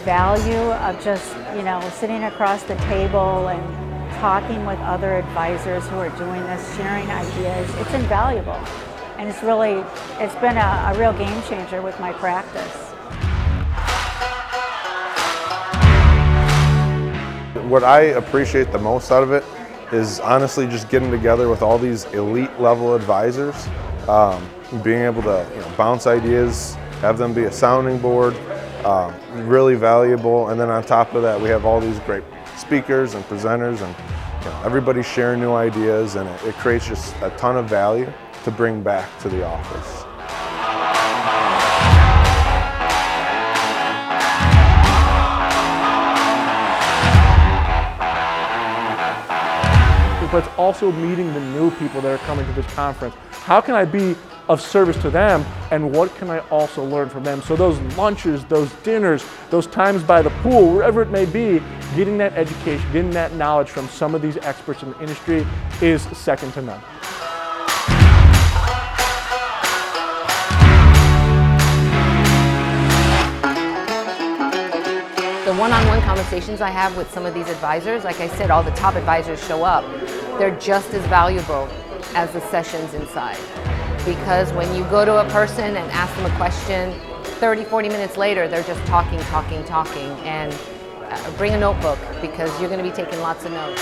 value of just, sitting across the table and talking with other advisors who are doing this, sharing ideas. It's invaluable. And it's been a real game changer with my practice. What I appreciate the most out of it is honestly just getting together with all these elite level advisors, being able to bounce ideas, have them be a sounding board, really valuable. And then on top of that, we have all these great speakers and presenters, and everybody's sharing new ideas, and it creates just a ton of value to bring back to the office. But it's also meeting the new people that are coming to this conference. How can I be of service to them, and what can I also learn from them? So those lunches, those dinners, those times by the pool, wherever it may be, getting that education, getting that knowledge from some of these experts in the industry is second to none. The one-on-one conversations I have with some of these advisors, like I said, all the top advisors show up. They're just as valuable as the sessions inside. Because when you go to a person and ask them a question, 30, 40 minutes later, they're just talking. And bring a notebook because you're going to be taking lots of notes.